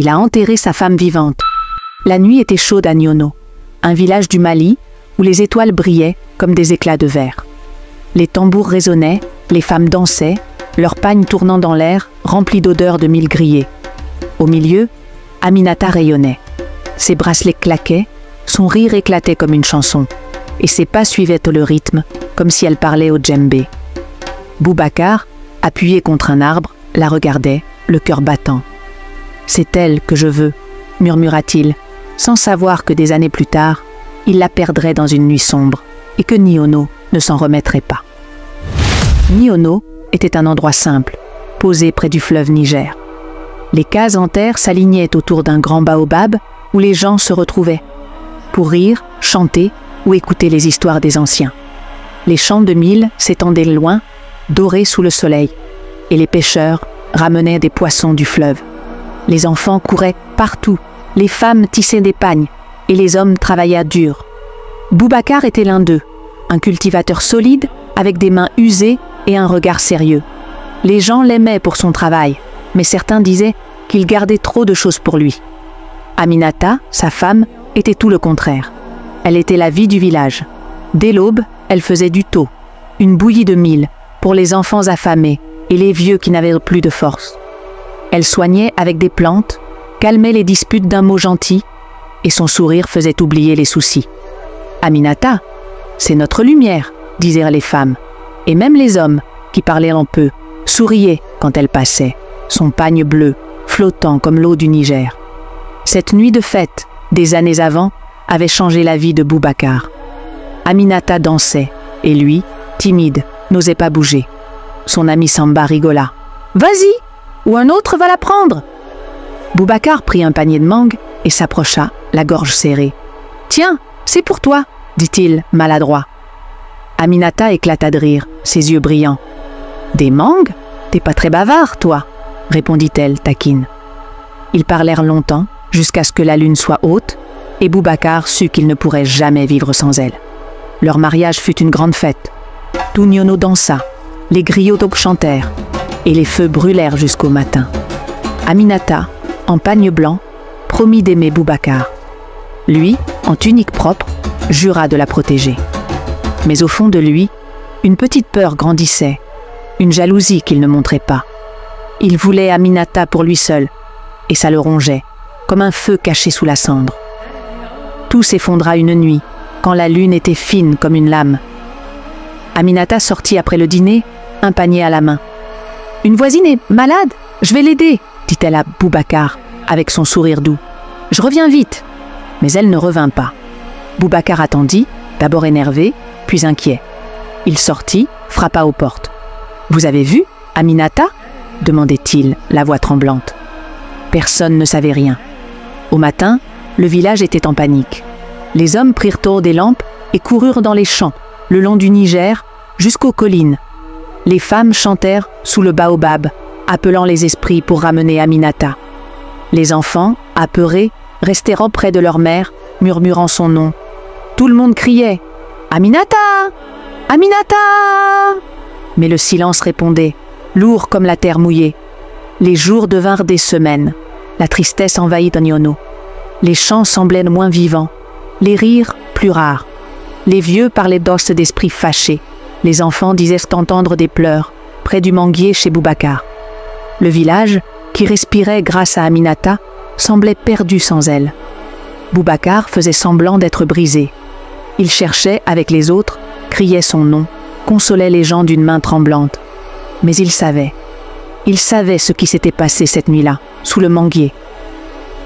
Il a enterré sa femme vivante. La nuit était chaude à Niono, un village du Mali où les étoiles brillaient comme des éclats de verre. Les tambours résonnaient, les femmes dansaient, leurs pagnes tournant dans l'air, remplis d'odeurs de mil grillés. Au milieu, Aminata rayonnait. Ses bracelets claquaient, son rire éclatait comme une chanson, et ses pas suivaient le rythme, comme si elle parlait au djembé. Boubacar, appuyé contre un arbre, la regardait, le cœur battant. « C'est elle que je veux », murmura-t-il, sans savoir que des années plus tard, il la perdrait dans une nuit sombre, et que Niono ne s'en remettrait pas. Niono était un endroit simple, posé près du fleuve Niger. Les cases en terre s'alignaient autour d'un grand baobab où les gens se retrouvaient, pour rire, chanter ou écouter les histoires des anciens. Les champs de mil s'étendaient loin, dorés sous le soleil, et les pêcheurs ramenaient des poissons du fleuve. Les enfants couraient partout, les femmes tissaient des pagnes, et les hommes travaillaient dur. Boubacar était l'un d'eux, un cultivateur solide, avec des mains usées et un regard sérieux. Les gens l'aimaient pour son travail, mais certains disaient qu'il gardait trop de choses pour lui. Aminata, sa femme, était tout le contraire. Elle était la vie du village. Dès l'aube, elle faisait du tau, une bouillie de mil, pour les enfants affamés et les vieux qui n'avaient plus de force. Elle soignait avec des plantes, calmait les disputes d'un mot gentil, et son sourire faisait oublier les soucis. « Aminata, c'est notre lumière », disaient les femmes, et même les hommes, qui parlaient en peu, souriaient quand elle passait, son pagne bleu, flottant comme l'eau du Niger. Cette nuit de fête, des années avant, avait changé la vie de Boubacar. Aminata dansait, et lui, timide, n'osait pas bouger. Son ami Samba rigola. « Vas-y, ou un autre va la prendre !» Boubacar prit un panier de mangue et s'approcha, la gorge serrée. « Tiens, c'est pour toi !» dit-il, maladroit. Aminata éclata de rire, ses yeux brillants. « Des mangues? T'es pas très bavard, toi !» répondit-elle, taquine. Ils parlèrent longtemps, jusqu'à ce que la lune soit haute, et Boubacar sut qu'il ne pourrait jamais vivre sans elle. Leur mariage fut une grande fête. Tout Niono dansa, les griots chantèrent, et les feux brûlèrent jusqu'au matin. Aminata, en pagne blanc, promit d'aimer Boubacar. Lui, en tunique propre, jura de la protéger. Mais au fond de lui, une petite peur grandissait, une jalousie qu'il ne montrait pas. Il voulait Aminata pour lui seul, et ça le rongeait, comme un feu caché sous la cendre. Tout s'effondra une nuit, quand la lune était fine comme une lame. Aminata sortit après le dîner, un panier à la main. « Une voisine est malade, je vais l'aider », dit-elle à Boubacar, avec son sourire doux. « Je reviens vite !» Mais elle ne revint pas. Boubacar attendit, d'abord énervé, puis inquiet. Il sortit, frappa aux portes. « Vous avez vu, Aminata ?» demandait-il, la voix tremblante. Personne ne savait rien. Au matin, le village était en panique. Les hommes prirent tour des lampes et coururent dans les champs, le long du Niger, jusqu'aux collines. Les femmes chantèrent sous le baobab, appelant les esprits pour ramener Aminata. Les enfants, apeurés, restèrent auprès de leur mère, murmurant son nom. Tout le monde criait « Aminata! Aminata !» Mais le silence répondait, lourd comme la terre mouillée. Les jours devinrent des semaines. La tristesse envahit Niono. Les chants semblaient moins vivants, les rires plus rares. Les vieux parlaient d'os d'esprits fâchés. Les enfants disaient entendre des pleurs, près du manguier chez Boubacar. Le village, qui respirait grâce à Aminata, semblait perdu sans elle. Boubacar faisait semblant d'être brisé. Il cherchait, avec les autres, criait son nom, consolait les gens d'une main tremblante. Mais il savait ce qui s'était passé cette nuit-là, sous le manguier.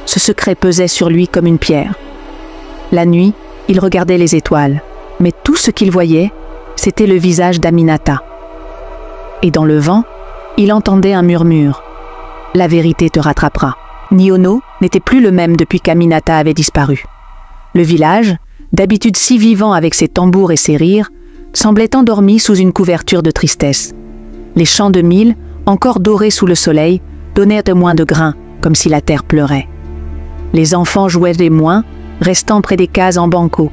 Ce secret pesait sur lui comme une pierre. La nuit, il regardait les étoiles, mais tout ce qu'il voyait, c'était le visage d'Aminata. Et dans le vent, il entendait un murmure. « La vérité te rattrapera ». Niono n'était plus le même depuis qu'Aminata avait disparu. Le village, d'habitude si vivant avec ses tambours et ses rires, semblait endormi sous une couverture de tristesse. Les champs de mil, encore dorés sous le soleil, donnaient de moins de grains, comme si la terre pleurait. Les enfants jouaient des moins, restant près des cases en banco,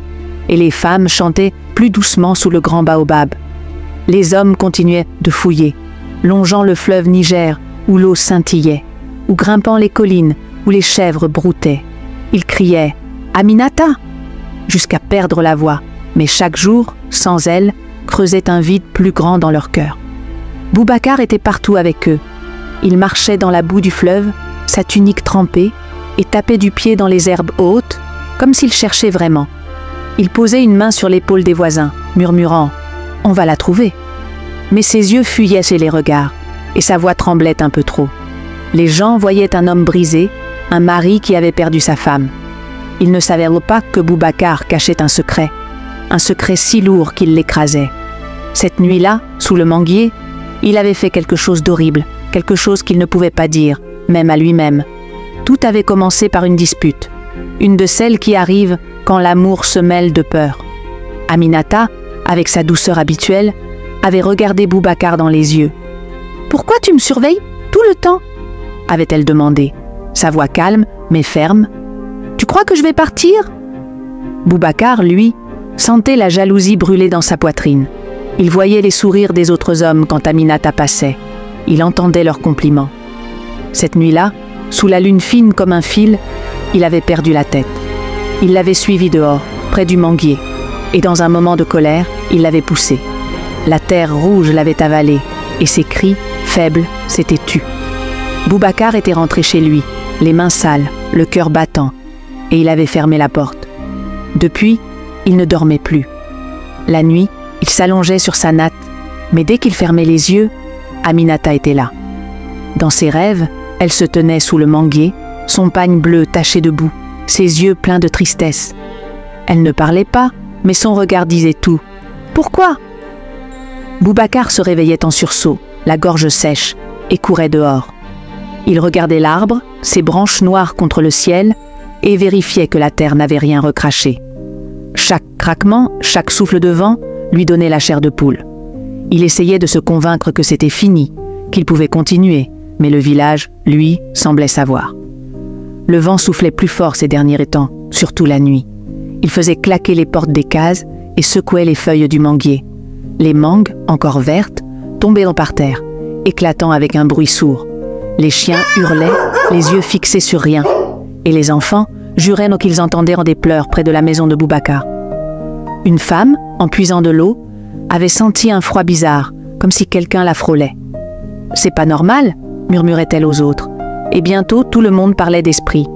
et les femmes chantaient plus doucement sous le grand baobab. Les hommes continuaient de fouiller, longeant le fleuve Niger, où l'eau scintillait, ou grimpant les collines, où les chèvres broutaient. Ils criaient « Aminata !» jusqu'à perdre la voix, mais chaque jour, sans elle, creusait un vide plus grand dans leur cœur. Boubacar était partout avec eux. Il marchait dans la boue du fleuve, sa tunique trempée, et tapait du pied dans les herbes hautes, comme s'il cherchait vraiment. Il posait une main sur l'épaule des voisins, murmurant « On va la trouver !» Mais ses yeux fuyaient chez les regards, et sa voix tremblait un peu trop. Les gens voyaient un homme brisé, un mari qui avait perdu sa femme. Ils ne savaient pas que Boubacar cachait un secret si lourd qu'il l'écrasait. Cette nuit-là, sous le manguier, il avait fait quelque chose d'horrible, quelque chose qu'il ne pouvait pas dire, même à lui-même. Tout avait commencé par une dispute, une de celles qui arrivent quand l'amour se mêle de peur. Aminata, avec sa douceur habituelle, avait regardé Boubacar dans les yeux. « Pourquoi tu me surveilles tout le temps ?» avait-elle demandé, sa voix calme mais ferme. « Tu crois que je vais partir ?» Boubacar, lui, sentait la jalousie brûler dans sa poitrine. Il voyait les sourires des autres hommes quand Aminata passait. Il entendait leurs compliments. Cette nuit-là, sous la lune fine comme un fil, il avait perdu la tête. Il l'avait suivie dehors, près du manguier, et dans un moment de colère, il l'avait poussée. La terre rouge l'avait avalée, et ses cris, faibles, s'étaient tus. Boubacar était rentré chez lui, les mains sales, le cœur battant, et il avait fermé la porte. Depuis, il ne dormait plus. La nuit, il s'allongeait sur sa natte, mais dès qu'il fermait les yeux, Aminata était là. Dans ses rêves, elle se tenait sous le manguier, son pagne bleu taché de boue, ses yeux pleins de tristesse. Elle ne parlait pas, mais son regard disait tout. « Pourquoi ?» Boubacar se réveillait en sursaut, la gorge sèche, et courait dehors. Il regardait l'arbre, ses branches noires contre le ciel, et vérifiait que la terre n'avait rien recraché. Chaque craquement, chaque souffle de vent lui donnait la chair de poule. Il essayait de se convaincre que c'était fini, qu'il pouvait continuer, mais le village, lui, semblait savoir. Le vent soufflait plus fort ces derniers temps, surtout la nuit. Il faisait claquer les portes des cases et secouait les feuilles du manguier. Les mangues, encore vertes, tombaient par terre, éclatant avec un bruit sourd. Les chiens hurlaient, les yeux fixés sur rien, et les enfants juraient qu'ils entendaient des pleurs près de la maison de Boubacar. Une femme, en puisant de l'eau, avait senti un froid bizarre, comme si quelqu'un la frôlait. « C'est pas normal », murmurait-elle aux autres, et bientôt tout le monde parlait d'esprit.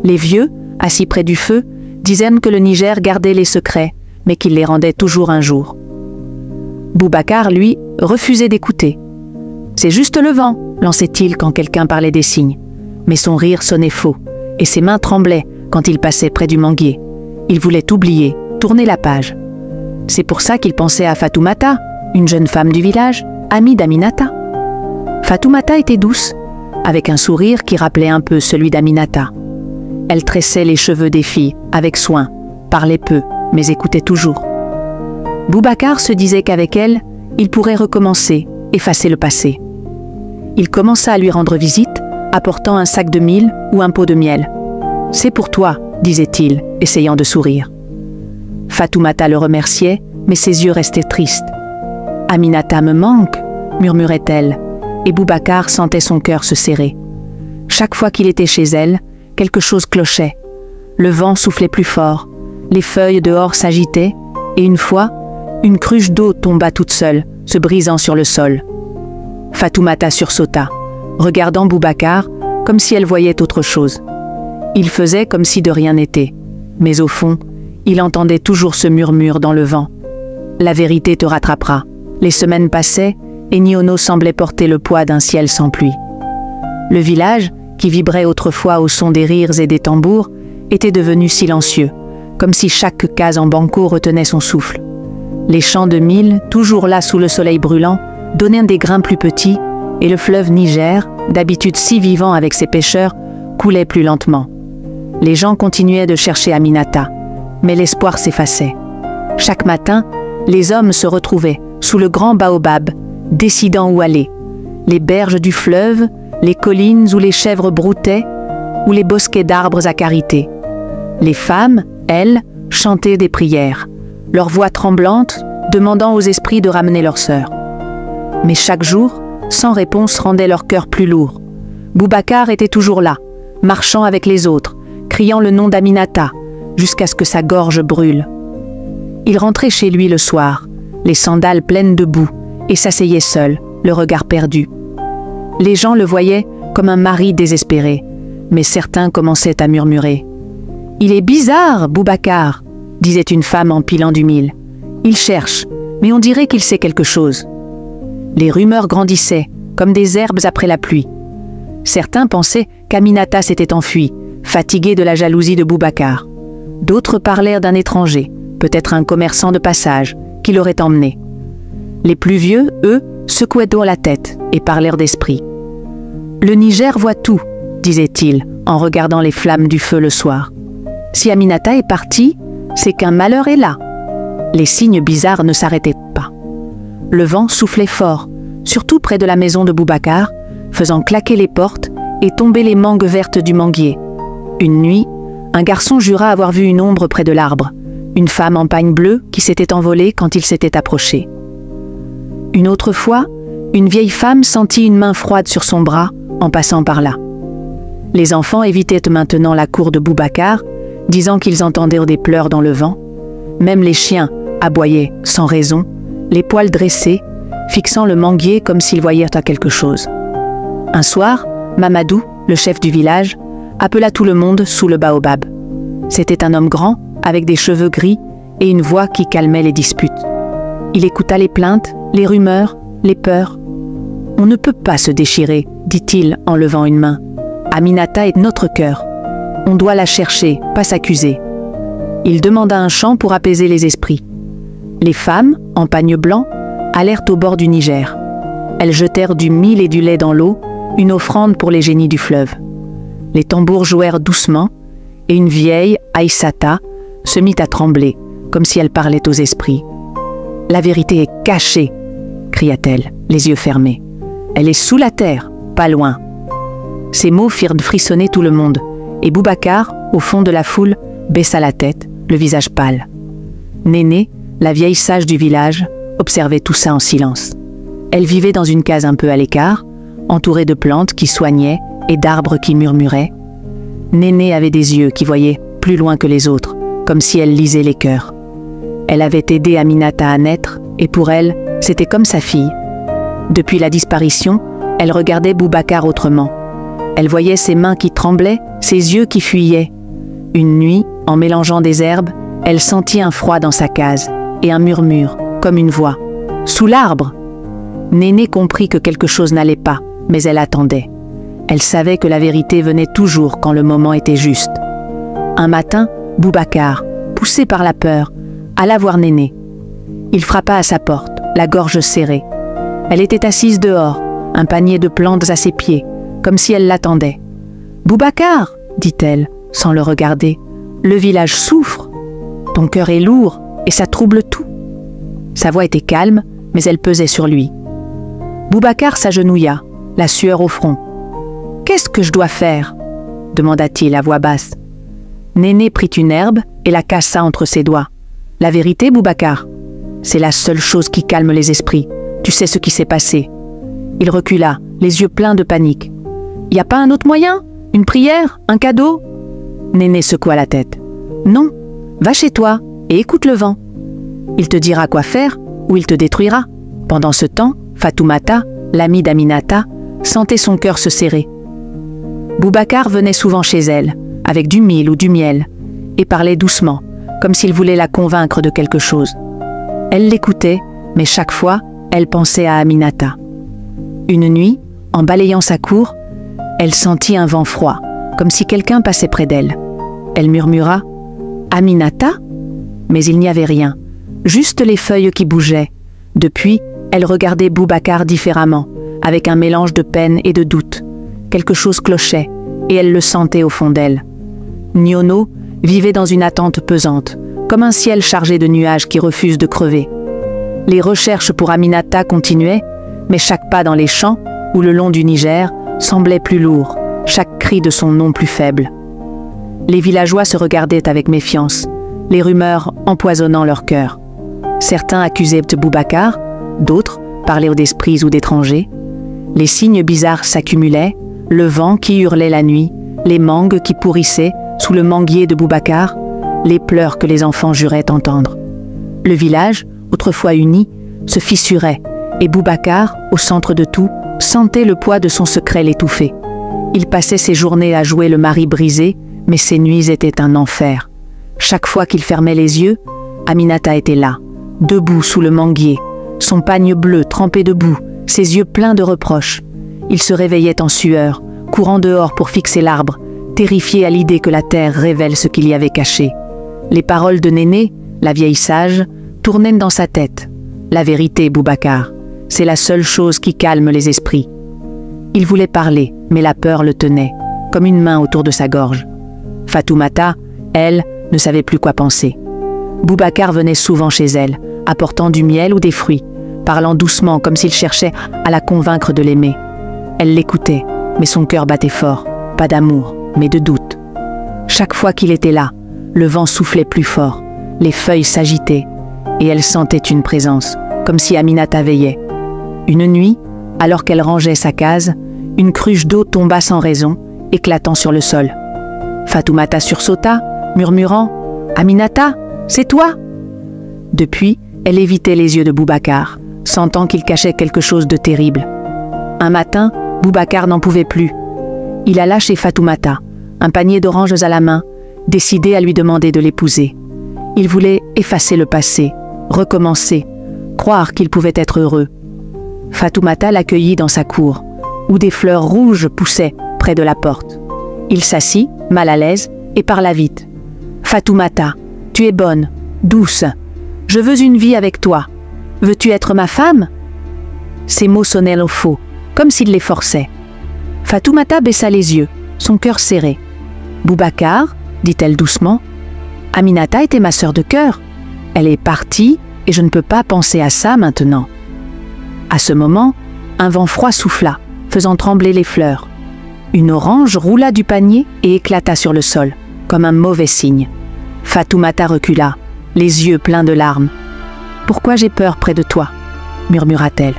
Les vieux, assis près du feu, disaient que le Niger gardait les secrets, mais qu'il les rendait toujours un jour. Boubacar, lui, refusait d'écouter. « C'est juste le vent », lançait-il quand quelqu'un parlait des cygnes. Mais son rire sonnait faux, et ses mains tremblaient quand il passait près du manguier. Il voulait oublier, tourner la page. C'est pour ça qu'il pensait à Fatoumata, une jeune femme du village, amie d'Aminata. Fatoumata était douce, avec un sourire qui rappelait un peu celui d'Aminata. Elle tressait les cheveux des filles, avec soin, parlait peu, mais écoutait toujours. Boubacar se disait qu'avec elle, il pourrait recommencer, effacer le passé. Il commença à lui rendre visite, apportant un sac de mil ou un pot de miel. « C'est pour toi », disait-il, essayant de sourire. Fatoumata le remerciait, mais ses yeux restaient tristes. « Aminata me manque », murmurait-elle, et Boubacar sentait son cœur se serrer. Chaque fois qu'il était chez elle, quelque chose clochait. Le vent soufflait plus fort, les feuilles dehors s'agitaient, et une fois, une cruche d'eau tomba toute seule, se brisant sur le sol. Fatoumata sursauta, regardant Boubacar comme si elle voyait autre chose. Il faisait comme si de rien n'était, mais au fond, il entendait toujours ce murmure dans le vent. La vérité te rattrapera. Les semaines passaient et Niono semblait porter le poids d'un ciel sans pluie. Le village, qui vibrait autrefois au son des rires et des tambours, était devenu silencieux, comme si chaque case en banco retenait son souffle. Les champs de mil, toujours là sous le soleil brûlant, donnaient des grains plus petits, et le fleuve Niger, d'habitude si vivant avec ses pêcheurs, coulait plus lentement. Les gens continuaient de chercher Aminata, mais l'espoir s'effaçait. Chaque matin, les hommes se retrouvaient sous le grand baobab, décidant où aller. Les berges du fleuve, les collines où les chèvres broutaient, ou les bosquets d'arbres acarités. Les femmes, elles, chantaient des prières, leurs voix tremblantes, demandant aux esprits de ramener leur sœur. Mais chaque jour, sans réponse rendait leur cœur plus lourd. Boubacar était toujours là, marchant avec les autres, criant le nom d'Aminata, jusqu'à ce que sa gorge brûle. Il rentrait chez lui le soir, les sandales pleines de boue, et s'asseyait seul, le regard perdu. Les gens le voyaient comme un mari désespéré, mais certains commençaient à murmurer. « Il est bizarre, Boubacar !» disait une femme en pilant du mil. « Il cherche, mais on dirait qu'il sait quelque chose. » Les rumeurs grandissaient, comme des herbes après la pluie. Certains pensaient qu'Aminata s'était enfuie, fatiguée de la jalousie de Boubacar. D'autres parlèrent d'un étranger, peut-être un commerçant de passage, qui l'aurait emmené. Les plus vieux, eux, secouaient d'eau la tête et parlèrent d'esprit. « Le Niger voit tout, » disait-il, en regardant les flammes du feu le soir. « Si Aminata est partie, c'est qu'un malheur est là. » Les signes bizarres ne s'arrêtaient pas. Le vent soufflait fort, surtout près de la maison de Boubacar, faisant claquer les portes et tomber les mangues vertes du manguier. Une nuit, un garçon jura avoir vu une ombre près de l'arbre, une femme en pagne bleue qui s'était envolée quand il s'était approché. Une autre fois, une vieille femme sentit une main froide sur son bras en passant par là. Les enfants évitaient maintenant la cour de Boubacar, disant qu'ils entendaient des pleurs dans le vent. Même les chiens aboyaient sans raison, les poils dressés, fixant le manguier comme s'ils voyaient à quelque chose. Un soir, Mamadou, le chef du village, appela tout le monde sous le baobab. C'était un homme grand, avec des cheveux gris et une voix qui calmait les disputes. Il écouta les plaintes, les rumeurs, les peurs. « On ne peut pas se déchirer, dit-il en levant une main. Aminata est notre cœur. On doit la chercher, pas s'accuser. » Il demanda un chant pour apaiser les esprits. Les femmes, en pagne blanc, allèrent au bord du Niger. Elles jetèrent du mil et du lait dans l'eau, une offrande pour les génies du fleuve. Les tambours jouèrent doucement, et une vieille, Aïssata, se mit à trembler, comme si elle parlait aux esprits. « La vérité est cachée !» cria-t-elle, les yeux fermés. « Elle est sous la terre, pas loin. » Ces mots firent frissonner tout le monde, et Boubacar, au fond de la foule, baissa la tête, le visage pâle. Néné, la vieille sage du village, observait tout ça en silence. Elle vivait dans une case un peu à l'écart, entourée de plantes qui soignaient et d'arbres qui murmuraient. Néné avait des yeux qui voyaient plus loin que les autres, comme si elle lisait les cœurs. Elle avait aidé Aminata à naître, et pour elle, c'était comme sa fille. Depuis la disparition, elle regardait Boubacar autrement. Elle voyait ses mains qui tremblaient, ses yeux qui fuyaient. Une nuit, en mélangeant des herbes, elle sentit un froid dans sa case, et un murmure, comme une voix. « Sous l'arbre !» Néné comprit que quelque chose n'allait pas, mais elle attendait. Elle savait que la vérité venait toujours quand le moment était juste. Un matin, Boubacar, poussé par la peur, alla voir Néné. Il frappa à sa porte, la gorge serrée. Elle était assise dehors, un panier de plantes à ses pieds, comme si elle l'attendait. « Boubacar !» dit-elle, sans le regarder. « Le village souffre. Ton cœur est lourd et ça trouble tout. » Sa voix était calme, mais elle pesait sur lui. Boubacar s'agenouilla, la sueur au front. « Qu'est-ce que je dois faire ?» demanda-t-il à voix basse. Néné prit une herbe et la cassa entre ses doigts. « La vérité, Boubacar, c'est la seule chose qui calme les esprits. Tu sais ce qui s'est passé. » Il recula, les yeux pleins de panique. « Y a pas un autre moyen? Une prière? Un cadeau ?» Néné secoua la tête. « Non, va chez toi et écoute le vent. Il te dira quoi faire ou il te détruira. » Pendant ce temps, Fatoumata, l'amie d'Aminata, sentait son cœur se serrer. Boubacar venait souvent chez elle, avec du mil ou du miel, et parlait doucement, comme s'il voulait la convaincre de quelque chose. Elle l'écoutait, mais chaque fois, elle pensait à Aminata. Une nuit, en balayant sa cour, elle sentit un vent froid, comme si quelqu'un passait près d'elle. Elle murmura « Aminata ?» Mais il n'y avait rien, juste les feuilles qui bougeaient. Depuis, elle regardait Boubacar différemment, avec un mélange de peine et de doute. Quelque chose clochait, et elle le sentait au fond d'elle. Niono vivait dans une attente pesante, comme un ciel chargé de nuages qui refusent de crever. Les recherches pour Aminata continuaient, mais chaque pas dans les champs ou le long du Niger semblait plus lourd, chaque cri de son nom plus faible. Les villageois se regardaient avec méfiance, les rumeurs empoisonnant leur cœur. Certains accusaient Boubacar, d'autres parlaient d'esprits ou d'étrangers. Les signes bizarres s'accumulaient, le vent qui hurlait la nuit, les mangues qui pourrissaient sous le manguier de Boubacar, les pleurs que les enfants juraient entendre. Le village, autrefois uni, se fissurait, et Boubacar, au centre de tout, sentait le poids de son secret l'étouffer. Il passait ses journées à jouer le mari brisé, mais ses nuits étaient un enfer. Chaque fois qu'il fermait les yeux, Aminata était là, debout sous le manguier, son pagne bleu trempé de boue, ses yeux pleins de reproches. Il se réveillait en sueur, courant dehors pour fixer l'arbre, terrifié à l'idée que la terre révèle ce qu'il y avait caché. Les paroles de Néné, la vieille sage, tournaient dans sa tête. La vérité, Boubacar, c'est la seule chose qui calme les esprits. Il voulait parler, mais la peur le tenait, comme une main autour de sa gorge. Fatoumata, elle, ne savait plus quoi penser. Boubacar venait souvent chez elle, apportant du miel ou des fruits, parlant doucement comme s'il cherchait à la convaincre de l'aimer. Elle l'écoutait, mais son cœur battait fort, pas d'amour, mais de doute. Chaque fois qu'il était là, le vent soufflait plus fort, les feuilles s'agitaient, et elle sentait une présence, comme si Aminata veillait. Une nuit, alors qu'elle rangeait sa case, une cruche d'eau tomba sans raison, éclatant sur le sol. Fatoumata sursauta, murmurant « Aminata, c'est toi ?» Depuis, elle évitait les yeux de Boubacar, sentant qu'il cachait quelque chose de terrible. Un matin, Boubacar n'en pouvait plus. Il alla chez Fatoumata, un panier d'oranges à la main, décidé à lui demander de l'épouser. Il voulait effacer le passé, recommencer, croire qu'il pouvait être heureux. Fatoumata l'accueillit dans sa cour, où des fleurs rouges poussaient près de la porte. Il s'assit, mal à l'aise, et parla vite. « Fatoumata, tu es bonne, douce. Je veux une vie avec toi. Veux-tu être ma femme ?» Ces mots sonnaient au faux, comme s'il les forçait. Fatoumata baissa les yeux, son cœur serré. « Boubacar, dit-elle doucement, Aminata était ma sœur de cœur. Elle est partie et je ne peux pas penser à ça maintenant. » À ce moment, un vent froid souffla, faisant trembler les fleurs. Une orange roula du panier et éclata sur le sol, comme un mauvais signe. Fatoumata recula, les yeux pleins de larmes. « Pourquoi j'ai peur près de toi ?» murmura-t-elle.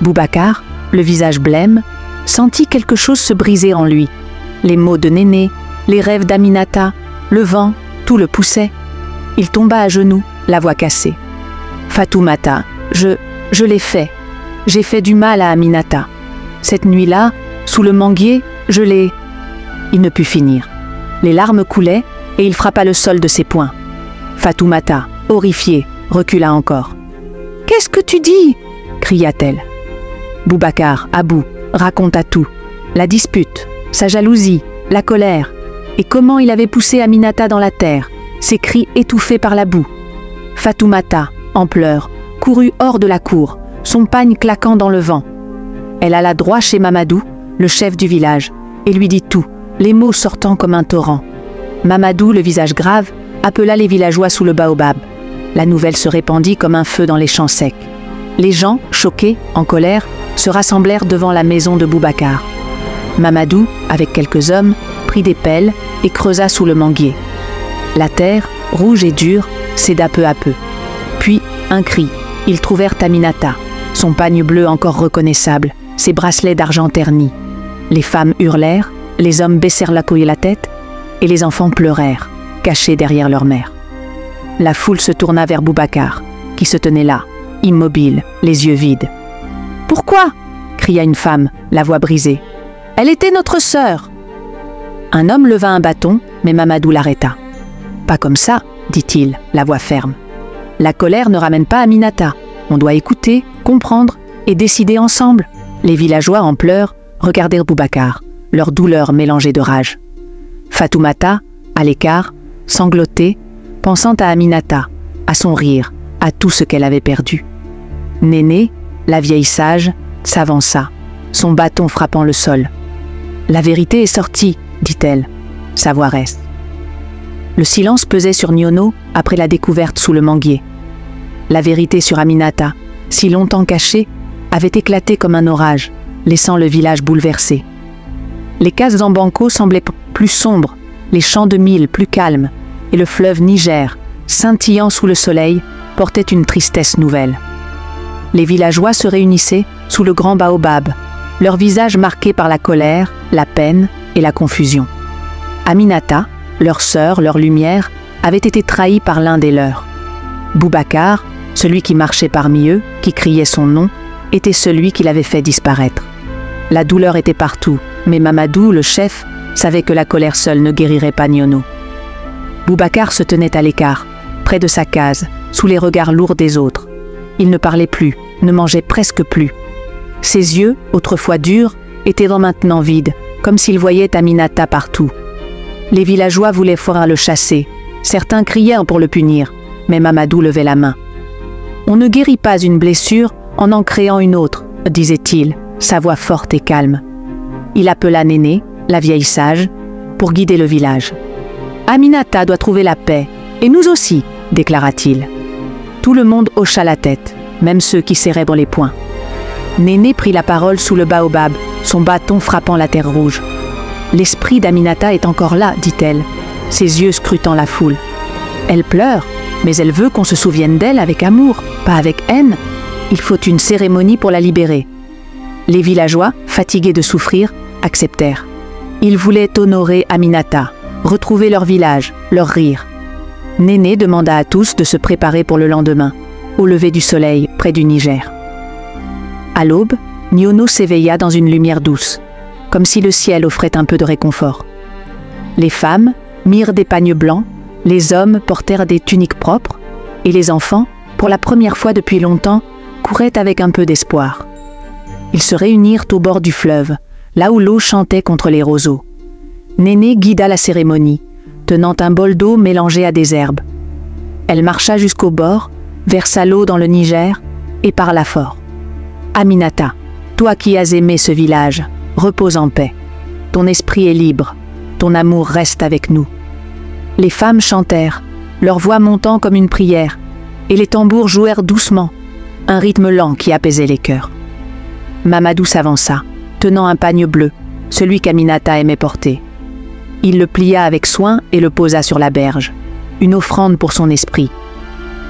Boubacar, le visage blême, sentit quelque chose se briser en lui. Les mots de Néné, les rêves d'Aminata, le vent, tout le poussait. Il tomba à genoux, la voix cassée. « Fatoumata, je l'ai fait. J'ai fait du mal à Aminata. Cette nuit-là, sous le manguier, je l'ai... » Il ne put finir. Les larmes coulaient et il frappa le sol de ses poings. Fatoumata, horrifiée, recula encore. « Qu'est-ce que tu dis ?» cria-t-elle. Boubacar, à bout, raconta tout. La dispute, sa jalousie, la colère, et comment il avait poussé Aminata dans la terre, ses cris étouffés par la boue. Fatoumata, en pleurs, courut hors de la cour, son pagne claquant dans le vent. Elle alla droit chez Mamadou, le chef du village, et lui dit tout, les mots sortant comme un torrent. Mamadou, le visage grave, appela les villageois sous le baobab. La nouvelle se répandit comme un feu dans les champs secs. Les gens, choqués, en colère, se rassemblèrent devant la maison de Boubacar. Mamadou, avec quelques hommes, prit des pelles et creusa sous le manguier. La terre, rouge et dure, céda peu à peu. Puis, un cri, ils trouvèrent Aminata, son pagne bleu encore reconnaissable, ses bracelets d'argent ternis. Les femmes hurlèrent, les hommes baissèrent la peau et la tête, et les enfants pleurèrent, cachés derrière leur mère. La foule se tourna vers Boubacar, qui se tenait là, immobile, les yeux vides. « Pourquoi ?» cria une femme, la voix brisée. « Elle était notre sœur !» Un homme leva un bâton, mais Mamadou l'arrêta. « Pas comme ça, dit-il, la voix ferme. La colère ne ramène pas Aminata. On doit écouter, comprendre et décider ensemble. » Les villageois en pleurs regardèrent Boubacar, leur douleur mélangée de rage. Fatoumata, à l'écart, sanglotait, pensant à Aminata, à son rire, à tout ce qu'elle avait perdu. Néné, la vieille sage, s'avança, son bâton frappant le sol. « La vérité est sortie, dit-elle, sa voix reste. » Le silence pesait sur Niono après la découverte sous le manguier. La vérité sur Aminata, si longtemps cachée, avait éclaté comme un orage, laissant le village bouleversé. Les cases en banco semblaient plus sombres, les champs de mil plus calmes, et le fleuve Niger, scintillant sous le soleil, portait une tristesse nouvelle. Les villageois se réunissaient sous le grand baobab, leurs visages marqués par la colère, la peine et la confusion. Aminata, leur sœur, leur lumière, avait été trahie par l'un des leurs. Boubacar, celui qui marchait parmi eux, qui criait son nom, était celui qui l'avait fait disparaître. La douleur était partout, mais Mamadou, le chef, savait que la colère seule ne guérirait pas Niono. Boubacar se tenait à l'écart, près de sa case, sous les regards lourds des autres. Il ne parlait plus, ne mangeait presque plus. Ses yeux, autrefois durs, étaient maintenant vides, comme s'il voyait Aminata partout. Les villageois voulaient fort le chasser. Certains crièrent pour le punir, mais Mamadou levait la main. « On ne guérit pas une blessure en créant une autre, disait-il, sa voix forte et calme. Il appela Néné, la vieille sage, pour guider le village. « Aminata doit trouver la paix, et nous aussi, déclara-t-il. Tout le monde hocha la tête, même ceux qui serraient les poings. Néné prit la parole sous le baobab, son bâton frappant la terre rouge. « L'esprit d'Aminata est encore là, dit-elle, ses yeux scrutant la foule. Elle pleure, mais elle veut qu'on se souvienne d'elle avec amour, pas avec haine. Il faut une cérémonie pour la libérer. » Les villageois, fatigués de souffrir, acceptèrent. Ils voulaient honorer Aminata, retrouver leur village, leur rire. Néné demanda à tous de se préparer pour le lendemain, au lever du soleil, près du Niger. À l'aube, Niono s'éveilla dans une lumière douce, comme si le ciel offrait un peu de réconfort. Les femmes mirent des pagnes blancs, les hommes portèrent des tuniques propres, et les enfants, pour la première fois depuis longtemps, couraient avec un peu d'espoir. Ils se réunirent au bord du fleuve, là où l'eau chantait contre les roseaux. Néné guida la cérémonie, tenant un bol d'eau mélangé à des herbes. Elle marcha jusqu'au bord, versa l'eau dans le Niger et parla fort. « Aminata, toi qui as aimé ce village, repose en paix. Ton esprit est libre, ton amour reste avec nous. » Les femmes chantèrent, leur voix montant comme une prière, et les tambours jouèrent doucement, un rythme lent qui apaisait les cœurs. Mamadou s'avança, tenant un pagne bleu, celui qu'Aminata aimait porter. Il le plia avec soin et le posa sur la berge, une offrande pour son esprit.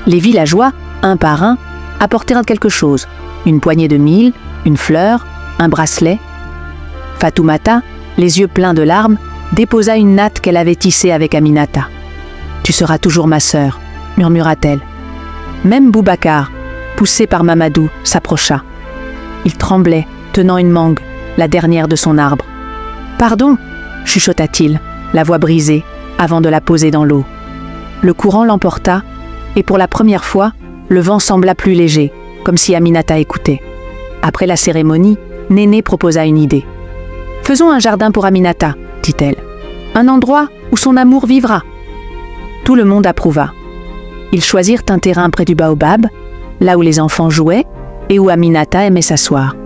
Les villageois, un par un, apportèrent quelque chose, une poignée de mil, une fleur, un bracelet. Fatoumata, les yeux pleins de larmes, déposa une natte qu'elle avait tissée avec Aminata. « Tu seras toujours ma sœur, » murmura-t-elle. Même Boubacar, poussé par Mamadou, s'approcha. Il tremblait, tenant une mangue, la dernière de son arbre. « Pardon !» chuchota-t-il, la voix brisée, avant de la poser dans l'eau. Le courant l'emporta, et pour la première fois, le vent sembla plus léger, comme si Aminata écoutait. Après la cérémonie, Néné proposa une idée. « Faisons un jardin pour Aminata, » dit-elle. « Un endroit où son amour vivra. » Tout le monde approuva. Ils choisirent un terrain près du baobab, là où les enfants jouaient et où Aminata aimait s'asseoir.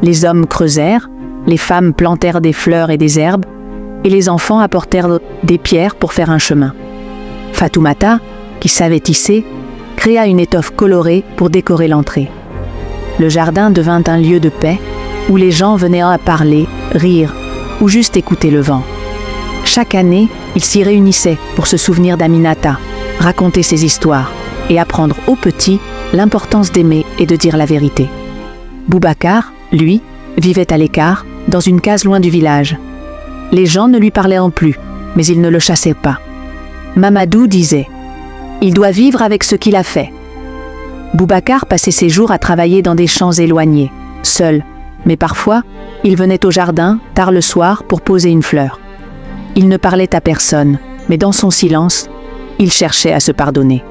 Les hommes creusèrent, les femmes plantèrent des fleurs et des herbes, et les enfants apportèrent des pierres pour faire un chemin. Fatoumata, qui savait tisser, créa une étoffe colorée pour décorer l'entrée. Le jardin devint un lieu de paix, où les gens venaient à parler, rire, ou juste écouter le vent. Chaque année, ils s'y réunissaient pour se souvenir d'Aminata, raconter ses histoires et apprendre aux petits l'importance d'aimer et de dire la vérité. Boubacar, lui, vivait à l'écart, dans une case loin du village. Les gens ne lui parlaient plus, mais ils ne le chassaient pas. Mamadou disait « Il doit vivre avec ce qu'il a fait ». Boubacar passait ses jours à travailler dans des champs éloignés, seul, mais parfois, il venait au jardin, tard le soir, pour poser une fleur. Il ne parlait à personne, mais dans son silence, il cherchait à se pardonner.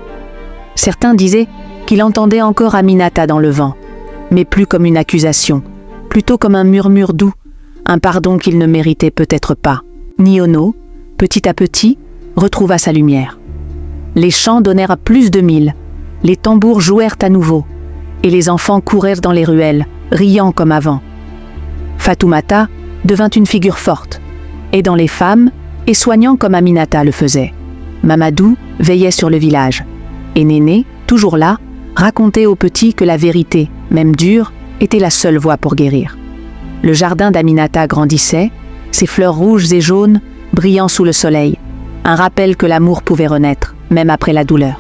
Certains disaient qu'il entendait encore Aminata dans le vent, mais plus comme une accusation, plutôt comme un murmure doux, un pardon qu'il ne méritait peut-être pas. Niono, petit à petit, retrouva sa lumière. Les chants donnèrent plus de mille, les tambours jouèrent à nouveau, et les enfants courèrent dans les ruelles, riant comme avant. Fatoumata devint une figure forte, aidant les femmes et soignant comme Aminata le faisait. Mamadou veillait sur le village, et Néné, toujours là, racontait aux petits que la vérité, même dure, était la seule voie pour guérir. Le jardin d'Aminata grandissait, ses fleurs rouges et jaunes brillant sous le soleil, un rappel que l'amour pouvait renaître, même après la douleur.